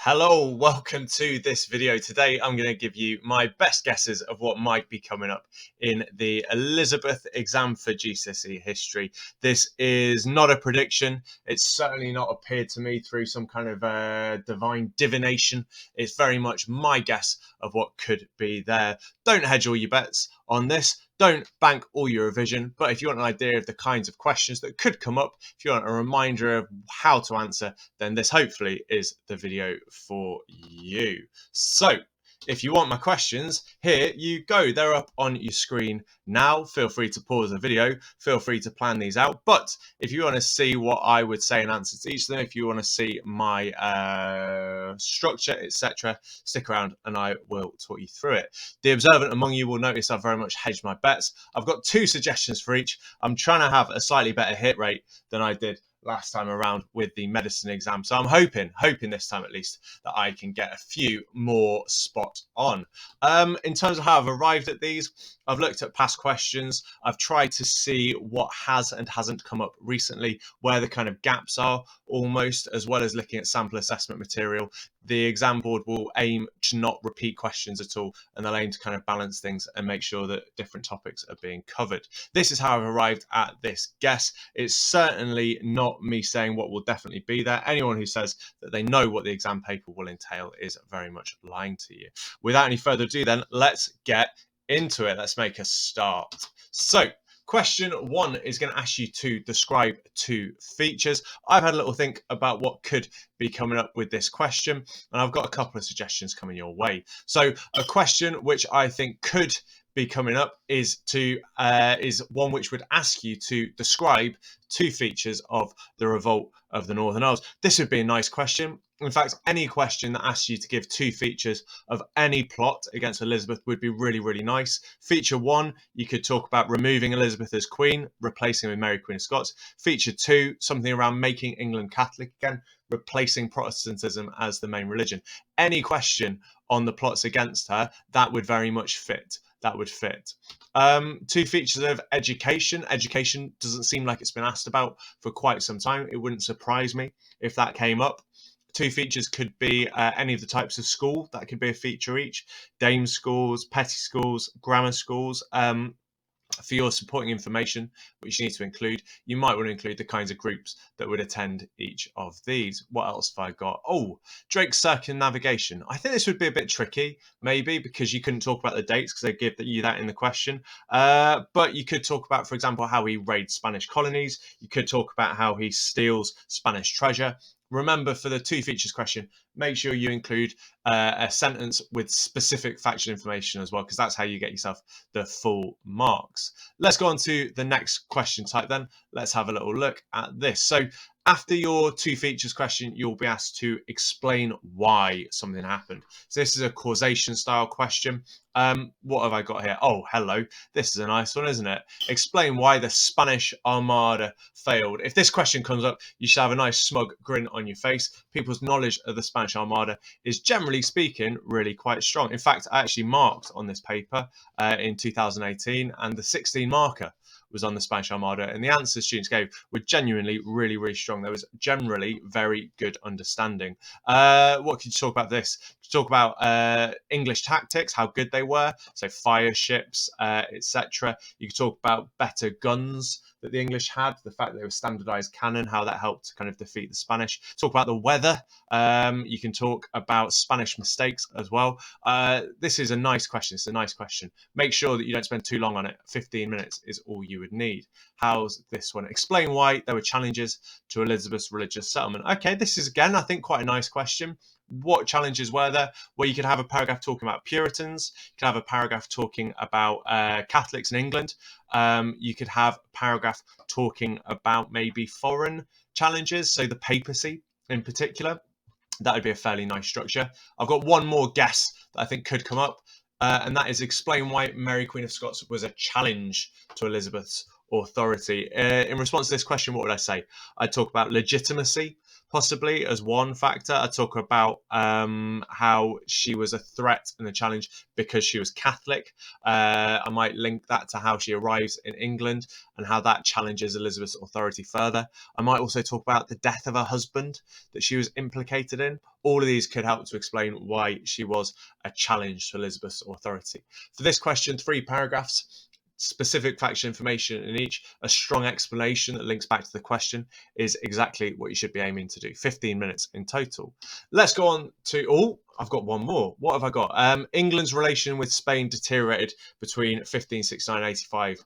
Hello, welcome to this video. Today I'm going to give you my best guesses of what might be coming up in the Elizabeth exam for GCSE History. This is not a prediction. It's certainly not appeared to me through some kind of divine divination. It's very much my guess of what could be there. Don't hedge all your bets on this. Don't bank all your revision, but if you want an idea of the kinds of questions that could come up, if you want a reminder of how to answer, then this hopefully is the video for you. So, if you want my questions, here you go. They're up on your screen now. Feel free to pause the video. Feel free to plan these out. But if you want to see what I would say in answer to each of them, if you want to see my structure, etc., stick around and I will talk you through it. The observant among you will notice I've very much hedged my bets. I've got two suggestions for each. I'm trying to have a slightly better hit rate than I did last time around with the medicine exam. So I'm hoping this time at least, that I can get a few more spot on. In terms of how I've arrived at these, I've looked at past questions. I've tried to see what has and hasn't come up recently, where the kind of gaps are almost, as well as looking at sample assessment material. The exam board will aim to not repeat questions at all, and they'll aim to kind of balance things and make sure that different topics are being covered. This is how I've arrived at this guess. It's certainly not me saying what will definitely be there. Anyone who says that they know what the exam paper will entail is very much lying to you. Without any further ado then, let's get into it. Let's make a start. So, question one is going to ask you to describe two features. I've had a little think about what could be coming up with this question, and I've got a couple of suggestions coming your way. So a question which I think could be coming up is one which would ask you to describe two features of the revolt of the Northern Isles. This would be a nice question. In fact, any question that asks you to give two features of any plot against Elizabeth would be really, really nice. Feature one, you could talk about removing Elizabeth as queen, replacing her with Mary Queen of Scots. Feature two, something around making England Catholic again, replacing Protestantism as the main religion. Any question on the plots against her, that would very much fit. That would fit. Two features of education. Education doesn't seem like it's been asked about for quite some time. It wouldn't surprise me if that came up. Two features could be any of the types of school. That could be a feature each. Dame schools, petty schools, grammar schools. For your supporting information, which you need to include, you might want to include the kinds of groups that would attend each of these. What else have I got? Oh, Drake's circumnavigation. I think this would be a bit tricky, maybe, because you couldn't talk about the dates because they give you that in the question. But you could talk about, for example, how he raids Spanish colonies. You could talk about how he steals Spanish treasure. Remember, for the two features question, make sure you include a sentence with specific factual information as well, because that's how you get yourself the full marks. Let's go on to the next question type then. Let's have a little look at this. So after your two features question, you'll be asked to explain why something happened. So this is a causation style question. What have I got here? Oh, hello. This is a nice one, isn't it? Explain why the Spanish Armada failed. If this question comes up, you should have a nice smug grin on your face. People's knowledge of the Spanish Armada is, generally speaking, really quite strong. In fact, I actually marked on this paper in 2018, and the 16 marker was on the Spanish Armada, and the answers students gave were genuinely really, really strong. There was generally very good understanding. What could you talk about this? Talk about English tactics, how good they were, so fire ships, etc. You could talk about better guns that the English had, the fact that they were standardized cannon, how that helped to kind of defeat the Spanish. Talk about the weather. You can talk about Spanish mistakes as well. This is a nice question. It's a nice question. Make sure that you don't spend too long on it. 15 minutes is all you would need. How's this one? Explain why there were challenges to Elizabeth's religious settlement. Okay, this is, again, I think, quite a nice question. What challenges were there? Well, you could have a paragraph talking about Puritans. You could have a paragraph talking about Catholics in England. You could have a paragraph talking about maybe foreign challenges, so the papacy in particular. That would be a fairly nice structure. I've got one more guess that I think could come up, and that is explain why Mary Queen of Scots was a challenge to Elizabeth's authority. In response to this question, what would I say? I'd talk about legitimacy, possibly as one factor. I talk about how she was a threat and a challenge because she was Catholic. I might link that to how she arrives in England and how that challenges Elizabeth's authority further. I might also talk about the death of her husband that she was implicated in. All of these could help to explain why she was a challenge to Elizabeth's authority. For this question, 3 paragraphs, specific factual information in each, a strong explanation that links back to the question is exactly what you should be aiming to do. 15 minutes in total. Let's go on to, oh, I've got one more. What have I got? England's relation with Spain deteriorated between 1569 and 85.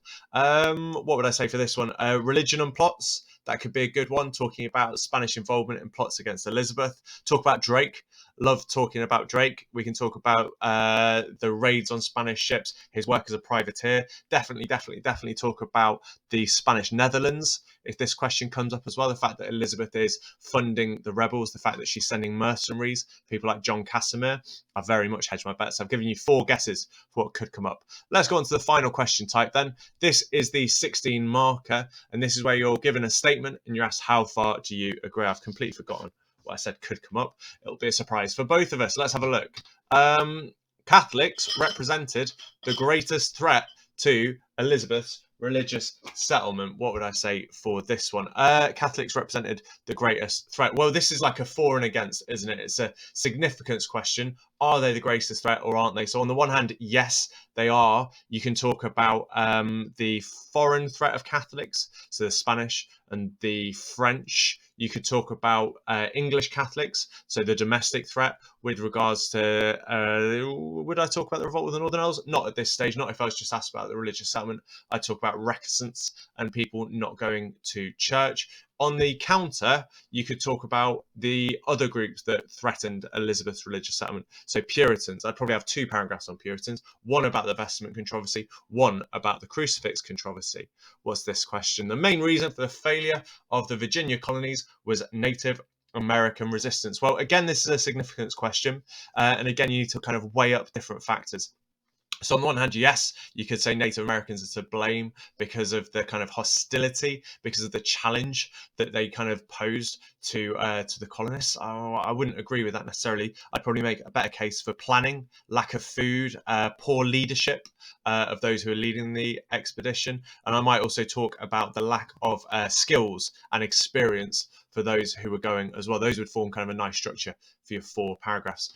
What would I say for this one? Religion and plots. That could be a good one, talking about Spanish involvement in plots against Elizabeth. Talk about Drake. Love talking about Drake. We can talk about the raids on Spanish ships, his work as a privateer. Definitely talk about the Spanish Netherlands, if this question comes up as well. The fact that Elizabeth is funding the rebels, the fact that she's sending mercenaries, people like John Casimir. I very much hedge my bets. I've given you 4 guesses for what could come up. Let's go on to the final question type then. This is the 16 marker, and this is where you're given a statement and you're asked how far do you agree. I've completely forgotten what I said could come up. It'll be a surprise for both of us. Let's have a look. Catholics represented the greatest threat to Elizabeth's religious settlement. What would I say for this one? Catholics represented the greatest threat. Well, this is like a for and against, isn't it? It's a significance question. Are they the greatest threat or aren't they? So on the one hand, yes, they are. You can talk about the foreign threat of Catholics, so the Spanish and the French. You could talk about English Catholics, so the domestic threat with regards to, would I talk about the revolt of the Northern Isles? Not at this stage, not if I was just asked about the religious settlement. I'd talk about reticence and people not going to church. On the counter, you could talk about the other groups that threatened Elizabeth's religious settlement. So Puritans, I'd probably have 2 paragraphs on Puritans, one about the vestment controversy, one about the crucifix controversy. What's this question? The main reason for the failure of the Virginia colonies was Native American resistance. Well, again, this is a significance question. And again, you need to kind of weigh up different factors. So on the one hand, yes, you could say Native Americans are to blame because of the kind of hostility, because of the challenge that they kind of posed to the colonists. I wouldn't agree with that necessarily. I'd probably make a better case for planning, lack of food, poor leadership of those who are leading the expedition. And I might also talk about the lack of skills and experience for those who were going as well. Those would form kind of a nice structure for your 4 paragraphs.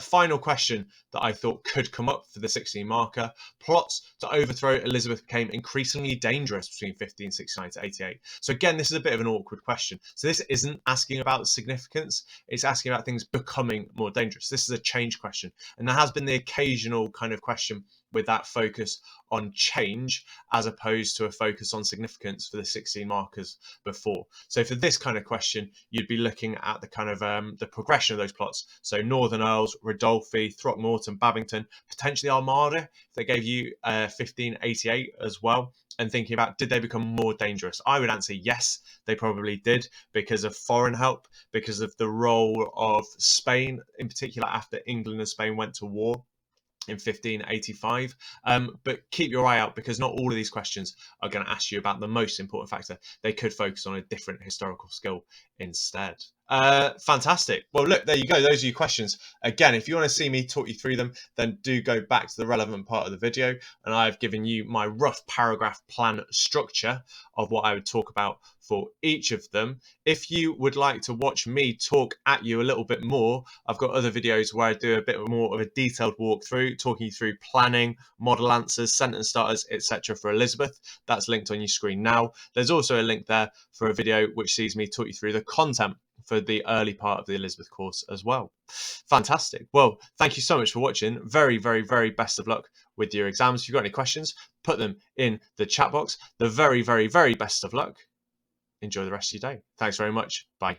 Final question that I thought could come up for the 16 marker. Plots to overthrow Elizabeth became increasingly dangerous between 1569 to 88. So again, this is a bit of an awkward question. So this isn't asking about significance. It's asking about things becoming more dangerous. This is a change question. And there has been the occasional kind of question with that focus on change as opposed to a focus on significance for the 16 markers before. So for this kind of question, you'd be looking at the kind of the progression of those plots. So Northern Earls, Rodolphi, Throckmorton, Babington, potentially Armada, if they gave you 1588 as well, and thinking about did they become more dangerous? I would answer yes, they probably did, because of foreign help, because of the role of Spain, in particular after England and Spain went to war in 1585. But keep your eye out, because not all of these questions are going to ask you about the most important factor. They could focus on a different historical skill instead. Fantastic. Well, look, there you go. Those are your questions. Again, if you want to see me talk you through them, then do go back to the relevant part of the video. And I've given you my rough paragraph plan structure of what I would talk about for each of them. If you would like to watch me talk at you a little bit more, I've got other videos where I do a bit more of a detailed walkthrough, talking you through planning, model answers, sentence starters, etc. for Elizabeth. That's linked on your screen now. There's also a link there for a video which sees me talk you through the content for the early part of the Elizabeth course as well. Fantastic. Well, thank you so much for watching. Very, very, very best of luck with your exams. If you've got any questions, put them in the chat box. The very, very, very best of luck. Enjoy the rest of your day. Thanks very much. Bye.